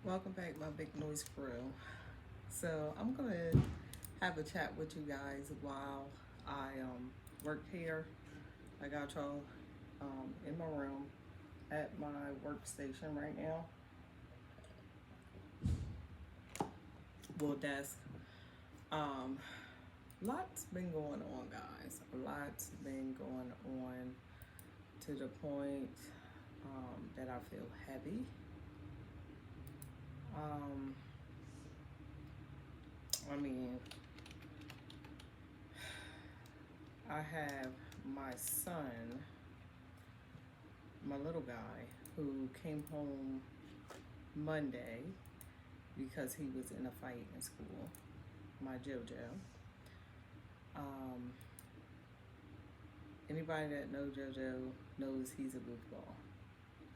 Welcome back, my big noise crew. So I'm gonna have a chat with you guys while I work here. I got y'all in my room at my workstation right now. Well, desk. Um, Lots been going on, guys. A lot's been going on to the point that I feel heavy. Um, I mean, I have my son, my little guy, who came home Monday because he was in a fight in school, my JoJo. Um, Anybody that knows JoJo knows he's a goofball.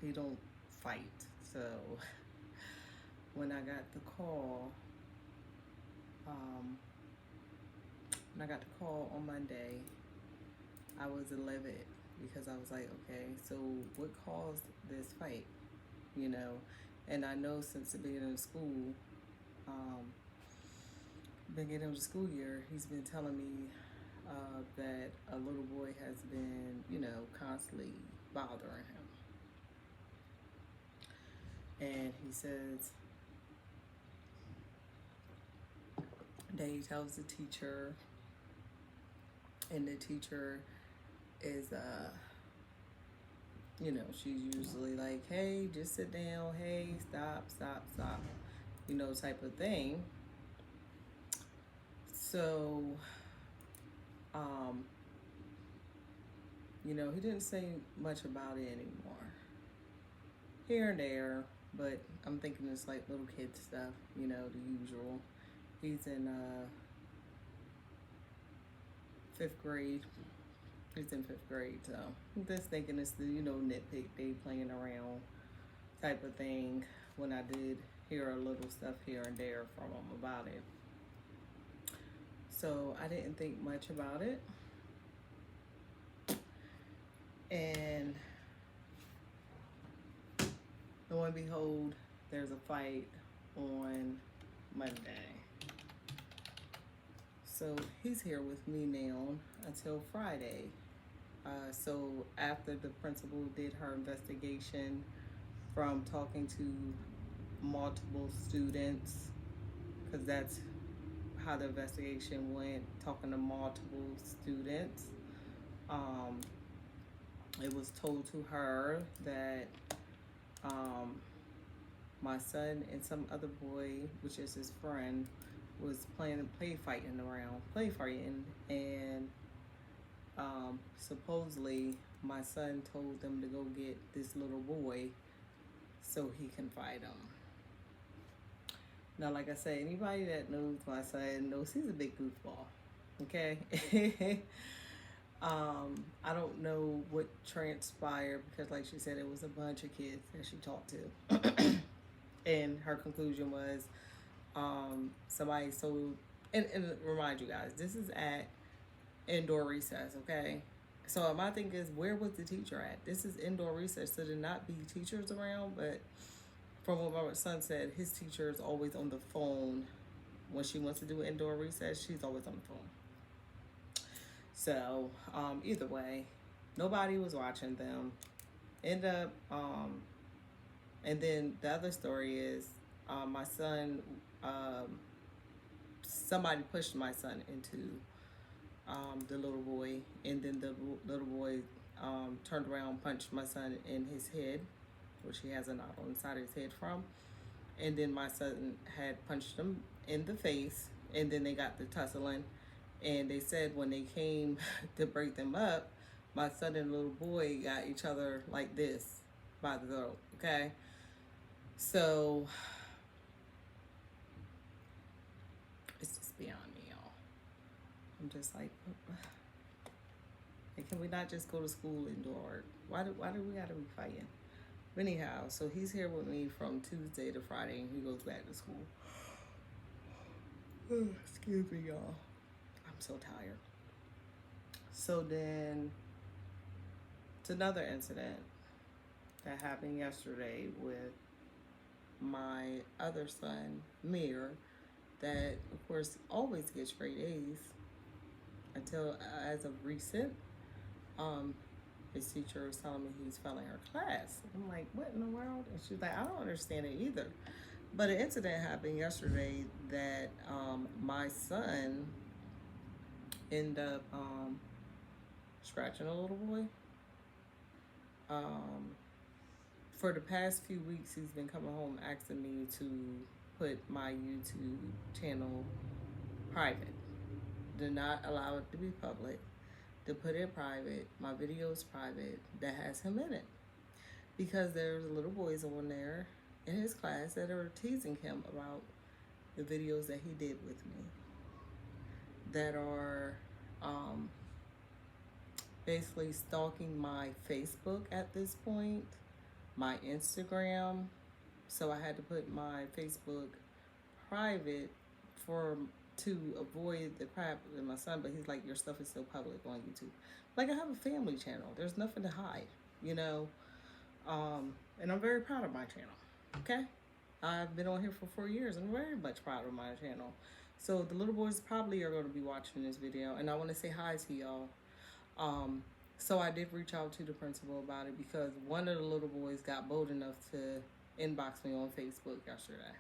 He don't fight. So when I got the call, um, on Monday, I was livid because I was like, okay, so what caused this fight? You know, and I know since the beginning of school, beginning of the school year, he's been telling me that a little boy has been, constantly bothering him. And he says that he tells the teacher, and the teacher is, she's usually like, hey, just sit down, hey, stop, type of thing. So, he didn't say much about it anymore. Here and there, but I'm thinking it's like little kid stuff, the usual. He's in fifth grade. He's in fifth grade, so I'm just thinking it's the, nitpick, they playing around type of thing, when I did hear a little stuff here and there from him about it. So I didn't think much about it. And lo and behold, there's a fight on Monday. So he's here with me now until Friday. So after the principal did her investigation from talking to multiple students, because that's how the investigation went, talking to multiple students, it was told to her that my son and some other boy, which is his friend, was play fighting, and supposedly my son told them to go get this little boy so he can fight him. Now, like I said, anybody that knows my son knows he's a big goofball. Okay. I don't know what transpired because, like she said, it was a bunch of kids that she talked to. And her conclusion was somebody told, and remind you guys, this is at indoor recess, okay? So my thing is, where was the teacher at? This is indoor recess, so there not be teachers around, but from what my son said, his teacher is always on the phone. When she wants to do indoor recess, she's always on the phone. So either way, nobody was watching them. And then the other story is my son, somebody pushed my son into the little boy, and then the little boy turned around, punched my son in his head, which he has a knot on the side of his head from. And then my son had punched him in the face, and then they got the tussling. And they said when they came to break them up, my son and little boy got each other like this by the throat, okay? So it's just beyond me, y'all. I'm just like, can we not just go to school indoor? Why do we gotta be fighting? But anyhow, so he's here with me from Tuesday to Friday, and he goes back to school. Excuse me, y'all. I'm so tired. So then, it's another incident that happened yesterday with my other son, Mir, that of course always gets straight A's until as of recent, um, his teacher was telling me he's failing her class. I'm like, what in the world? And she's like, I don't understand it either. But an incident happened yesterday that my son ended up scratching a little boy. For the past few weeks, he's been coming home asking me to put my YouTube channel private. Do not allow it to be public. To put it private, my videos private, that has him in it. Because there's little boys on there in his class that are teasing him about the videos that he did with me. That are basically stalking my Facebook at this point, my Instagram. So I had to put my Facebook private to avoid the crap with my son. But he's like, your stuff is so public on YouTube. Like, I have a family channel. There's nothing to hide, you know. And I'm very proud of my channel. Okay, I've been on here for 4 years. I'm very much proud of my channel. So the little boys probably are going to be watching this video, and I want to say hi to y'all. So I did reach out to the principal about it because one of the little boys got bold enough to inbox me on Facebook yesterday.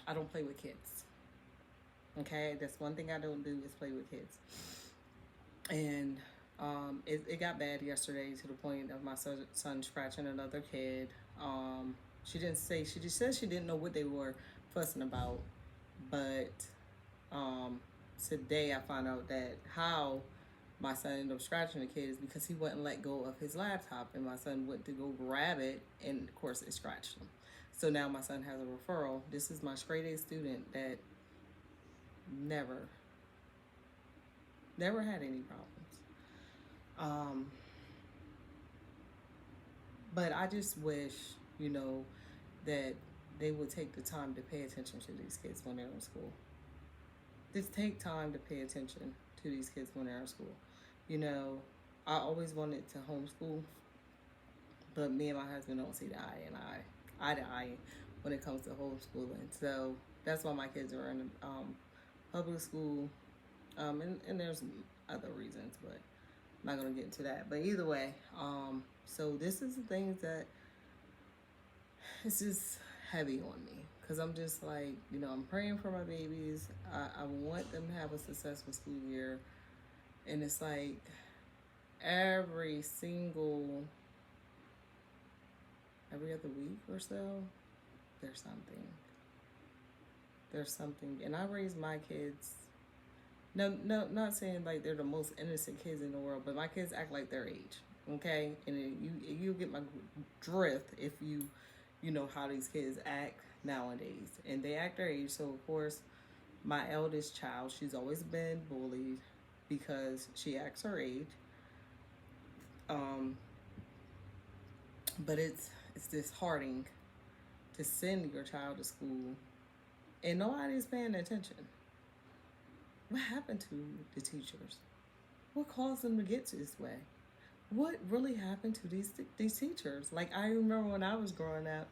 I don't play with kids. Okay, that's one thing I don't do is play with kids. And it got bad yesterday to the point of my son scratching another kid. She didn't say, she just said she didn't know what they were fussing about. But today I found out that how my son ended up scratching the kid is because he wouldn't let go of his laptop, and my son went to go grab it, and of course it scratched him. So now my son has a referral. This is my straight A student that never had any problems. But I just wish, you know, that they would take the time to pay attention to these kids when they're in school. Just take time to pay attention to these kids when they're in school. You know, I always wanted to homeschool, but me and my husband don't see eye to eye when it comes to homeschooling. So that's why my kids are in public school, and there's other reasons, but I'm not gonna get into that. But either way, so this is the things that it's just heavy on me, because I'm just like, you know, I'm praying for my babies. I want them to have a successful school year. And it's like every other week or so, there's something. And I raised my kids, no, not saying like they're the most innocent kids in the world, but my kids act like their age, okay? And you get my drift if you know how these kids act nowadays. And they act their age. So of course, my eldest child, she's always been bullied because she acts her age. But it's disheartening to send your child to school and nobody's paying attention. What happened to the teachers? What caused them to get this way? What really happened to these teachers? Like, I remember when I was growing up,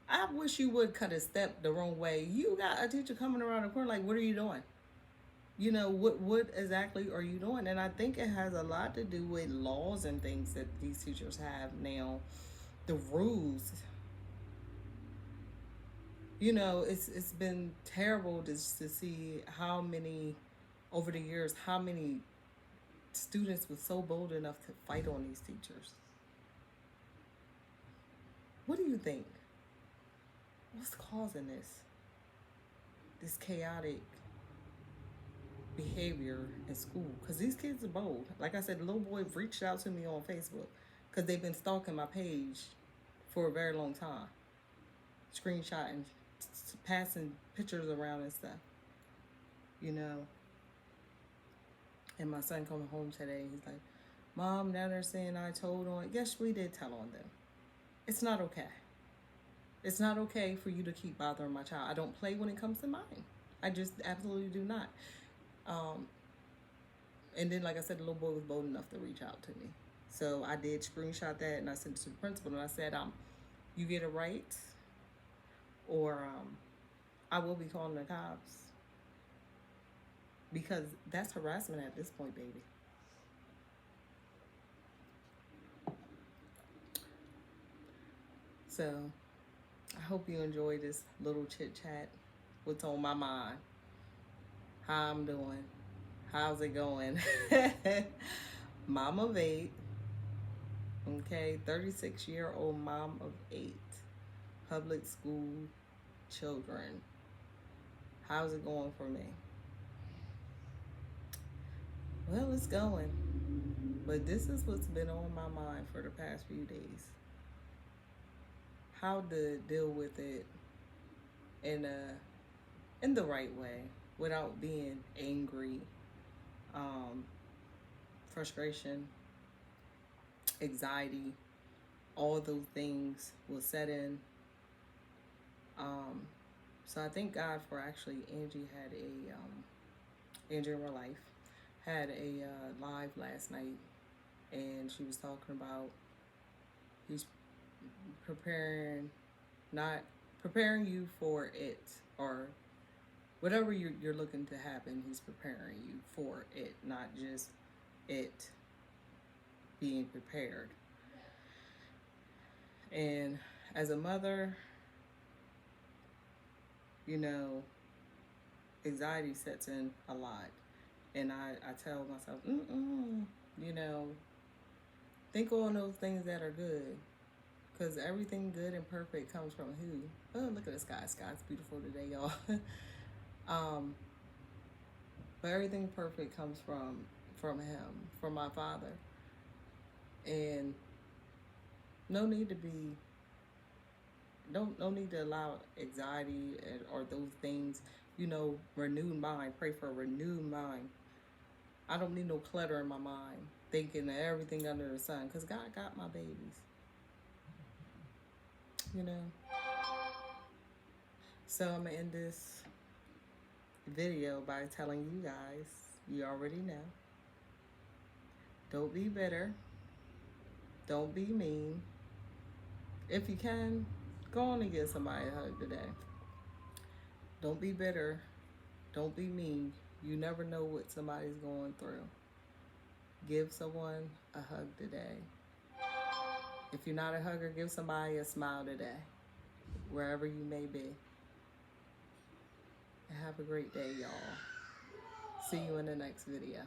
I wish you would cut a step the wrong way. You got a teacher coming around the corner, like, what are you doing? You know, what exactly are you doing? And I think it has a lot to do with laws and things that these teachers have now. The rules. You know, it's been terrible to see how many, over the years, how many students were so bold enough to fight on these teachers. What do you think? What's causing this chaotic behavior in school? Because these kids are bold. Like I said, the little boy reached out to me on Facebook because they've been stalking my page for a very long time, screenshotting, passing pictures around and stuff, you know. And my son coming home today, he's like, Mom, now they're saying I told on. Yes, we did tell on them. It's not okay. It's not okay for you to keep bothering my child. I don't play when it comes to mine. I just absolutely do not. And then, like I said, the little boy was bold enough to reach out to me. So I did screenshot that and I sent it to the principal and I said, you get it right, or I will be calling the cops, because that's harassment at this point, baby. So I hope you enjoy this little chit chat. What's on my mind? How I'm doing? How's it going? Mom of 8. Okay, 36-year-old mom of 8. Public school children. How's it going for me? Well, it's going. But this is what's been on my mind for the past few days. How to deal with it in the right way without being angry, frustration, anxiety, all those things will set in. So I thank God for actually Angie in real life had a live last night, and she was talking about he's not preparing you for it, or whatever you're looking to happen. He's preparing you for it, not just it being prepared. And as a mother, you know, anxiety sets in a lot. And I tell myself, you know, think on those things that are good. Because everything good and perfect comes from who? Oh, look at the sky. Sky's beautiful today, y'all. But everything perfect comes from him, from my Father. And no need to allow anxiety or those things, you know, renewed mind. Pray for a renewed mind. I don't need no clutter in my mind, thinking of everything under the sun, because God got my babies. You know? So I'm going to end this video by telling you guys, you already know, don't be bitter. Don't be mean. If you can, go on and give somebody a hug today. Don't be bitter. Don't be mean. You never know what somebody's going through. Give someone a hug today. If you're not a hugger, give somebody a smile today, wherever you may be. And have a great day, y'all. See you in the next video.